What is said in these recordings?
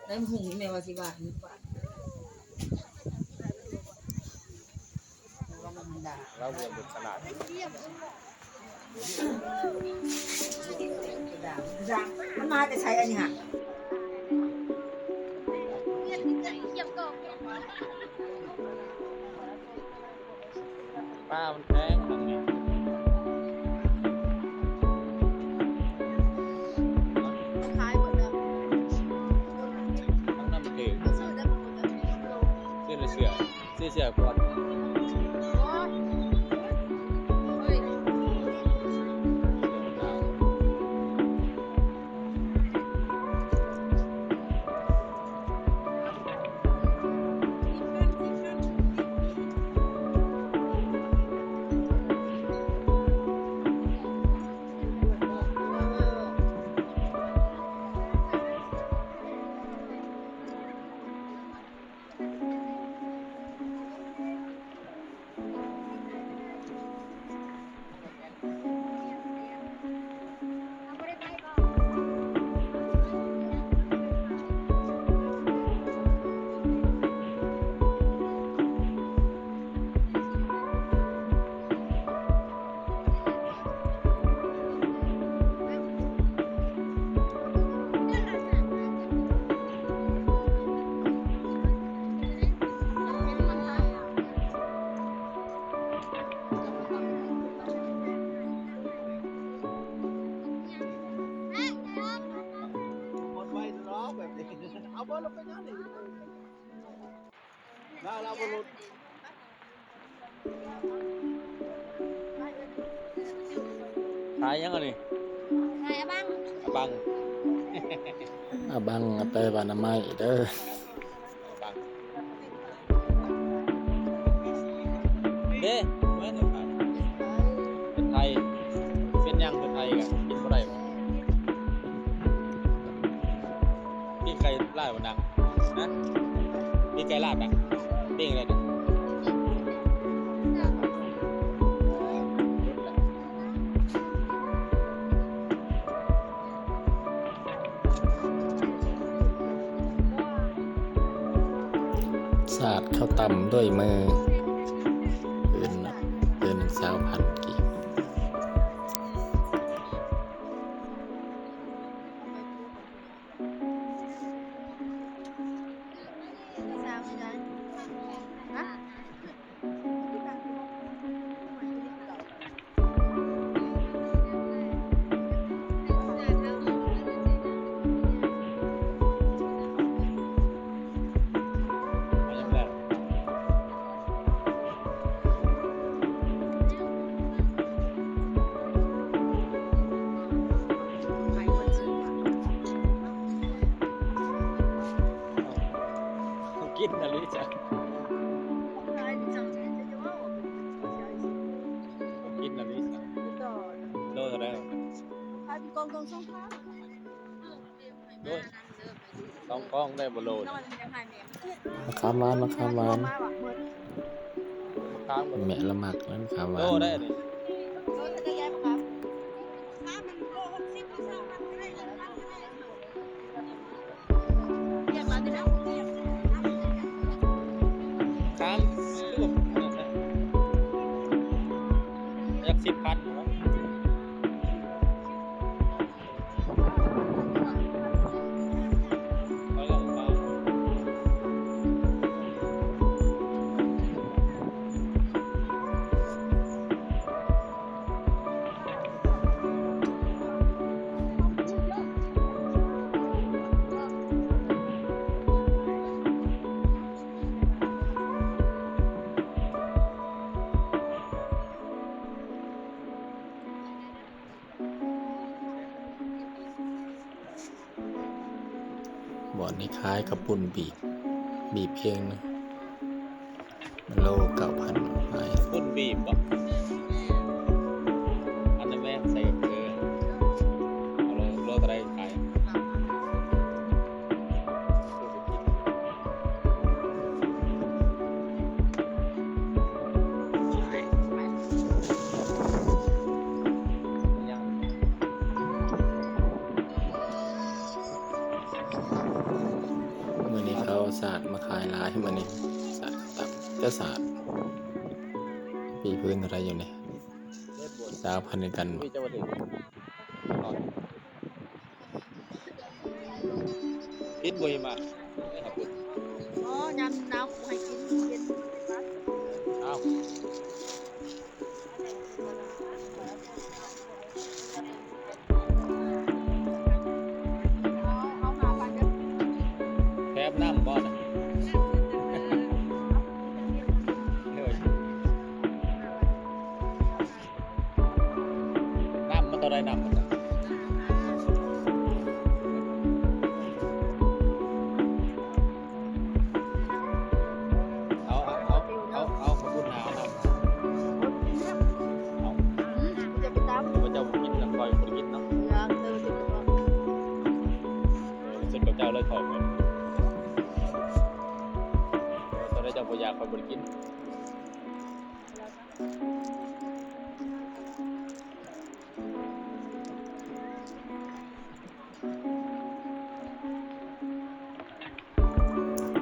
ได้หุงแม่ว่าสิบาทนี่บาทว่ามันด่าเราเรียนบทฉลาดด่ามันมาแต่ใช้อันนี้ฮะป้ามันแพงทางนี้ทั้งน้ำเกลือเสื้อก่อนเอาบอลลงไปนั่นเลยเราบอลลุดขายยังไงนี่ขายบังบังบังไปบ้านไม้เด้อบังเด้เมื่อถึงเป็นไทยเป็นยังเป็นไทยกันกินบ่ได้บ่พี่ไก่ลาดวันนังนะพี่ไก่ลาดอ่ะปิ้งอะไรเนี่ยสาดเข้าต่ำด้วยมือปืน1,000 กีบกินอะไรจ้ะกินอะไรจ้ะโลเท่าไหร่โล2 กล่องได้บ่โลมะขามหวานข้ามบ่แม่ละมักแล้วมะขามหวาน โลได้นี่ข้ามลูกอยาก10,000บ่อนนี้คล้ายกับปุ่นบีบเองนะโล9,000ไปปุ่นบีบบ่อันนั้นแม่ใส่เกลือเอาโลเท่าไหร่ขาย มื้อนี้เขาเอาศาสตร์มาขายหลายมื้อนี้ศาสตร์ตับเจ้าศาสตร์ปีพื้นอะไรอยู่เนี่ย เล่นบวช สาวพันธุ์กันบ่ พี่เจ้าถึงกินบ่อยมาได้ครับคุณ อ๋อยำน้ำให้กินเย็น อ้าว เอามาไปเดี๋ยว แคบน้ำบ่นะเฮ้ยน้ำมันตัวใดน้ำมันน่ะเอาขอบคุณหนาวน้ำเอา จะไปตาม พระเจ้ากินแล้วคอยบ่ได้กินเนาะ ยางเดินจะไป สุดกับเจ้าเลยขอบเลยตอนนี้เจ้าบ่อยากคอยบ่ได้กิน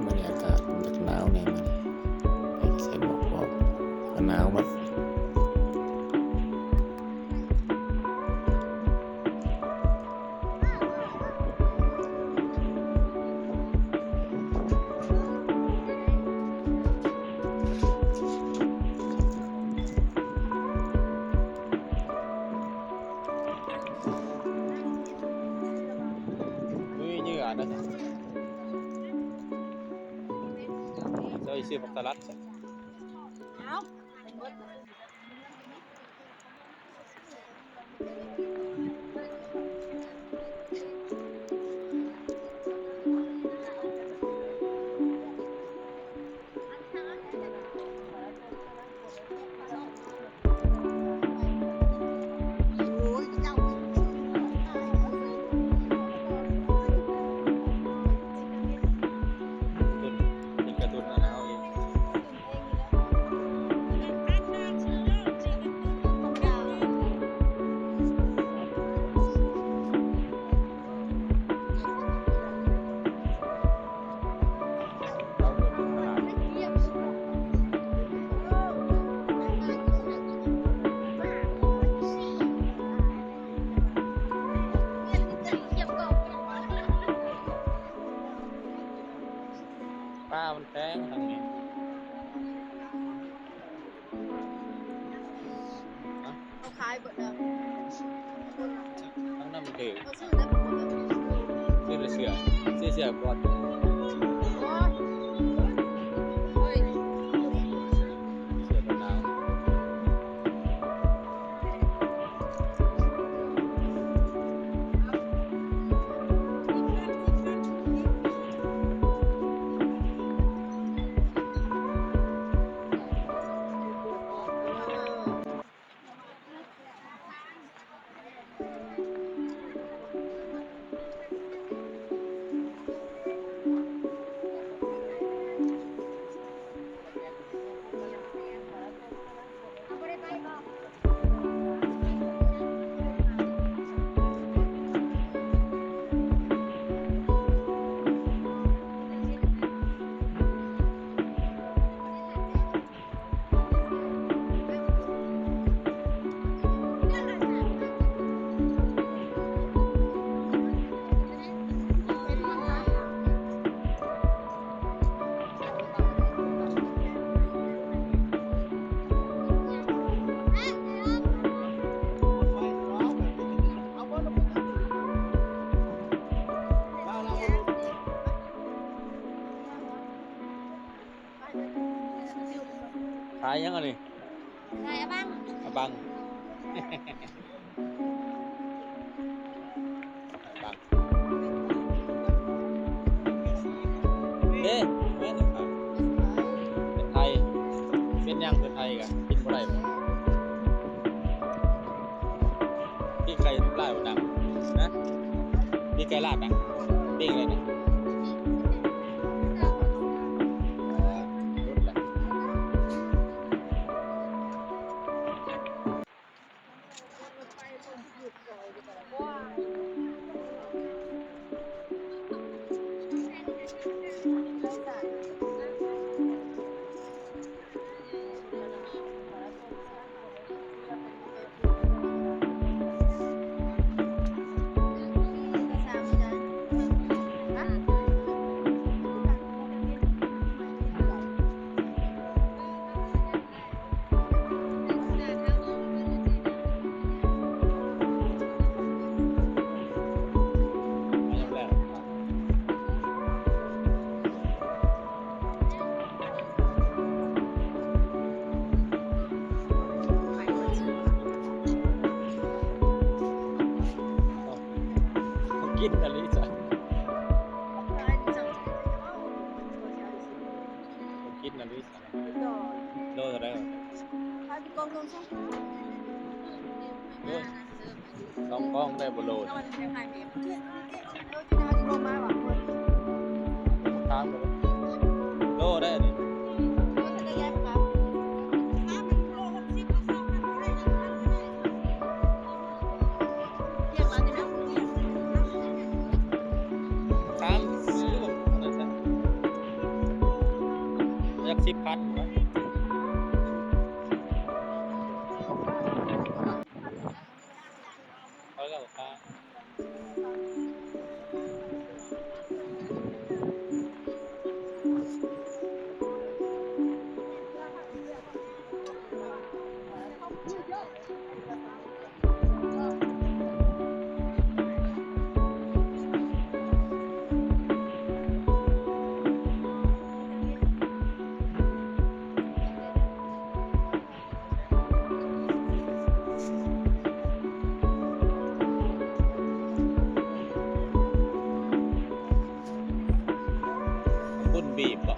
มื้อนี้อากาศมันจะหนาวแน่มื้อนี้ไปใส่หมวกบ่ก็หนาวหมดมือเหยื่อนะเจ้าอีซื้อผักสลัด เอา ตุนเป็นกระตุนนะเอาเอง เราเดินตลาดป้ามันแพงทางนี้ฮะ เขาขายหมดแล้ว ทั้งนั้นมันถือ เขาซื้อได้หมดเลย ซื้อเสือก่อน เฮ้ย เสือกันหนาว ขายยังไงนี่ ขายอะบ้าง อะบัง บังเอ๊ะแม่นครับเป็นไทยเป็นยังเป็นไทยกันกินบ่ได้บ่พี่ไก่ลาดบ่ดังนะพี่ไก่ลาดดังปิ้งเลยนะรุ่นแหละ เ องตรงช่อง ต้องกล้องได้บ่โลด ถ้ามันยังไงเมย์เที่ยงเราจะมาลงมาหวังคน ถามกันโลได้อันนี้ เราจะได้ย้ายมาครับถ้ามันโล60ก็2,000ได้เที่ยงมาจะนั่งเที่ยง ถามซื้อแบบนั้นซะอยาก10,000บ่เขาก็บอกว่าบุญบีบบ่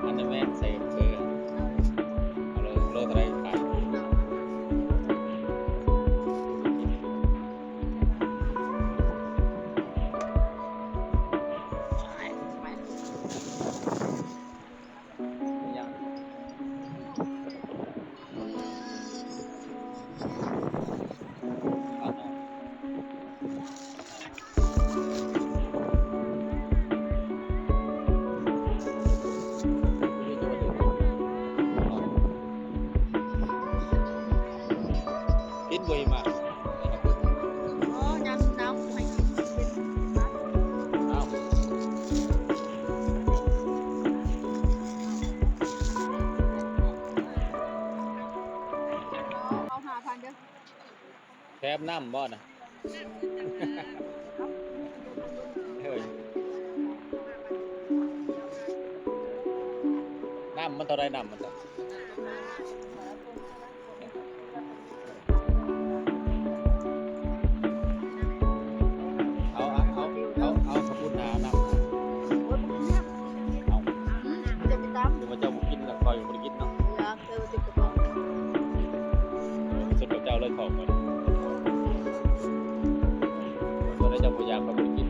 อันนั้นแม่นใส่เกลือเอาเลยโลเท่าไหร่ขายอย่างเอาเนาะ กินบ่อยมาก อ๋อน้ำน้ำไม่กินเป็นบ้าน อ้าว เอา5,000เด้อ แถมน้ำบ่น่ะเฮ้ยน้ำมันเท่าไรน้ำมันเท่าเอาสมุนน้ำน้ำ โอ้ยบ่กินเนี่ย เอา จะไปตาม เดี๋ยวมาเจ้าบุกินแล้วคอยบุกินเนาะ อยากเจอติดกระป๋อง สุดกับเจ้าเลยของมันตัวได้เจ้าบุญยากกับบุกิน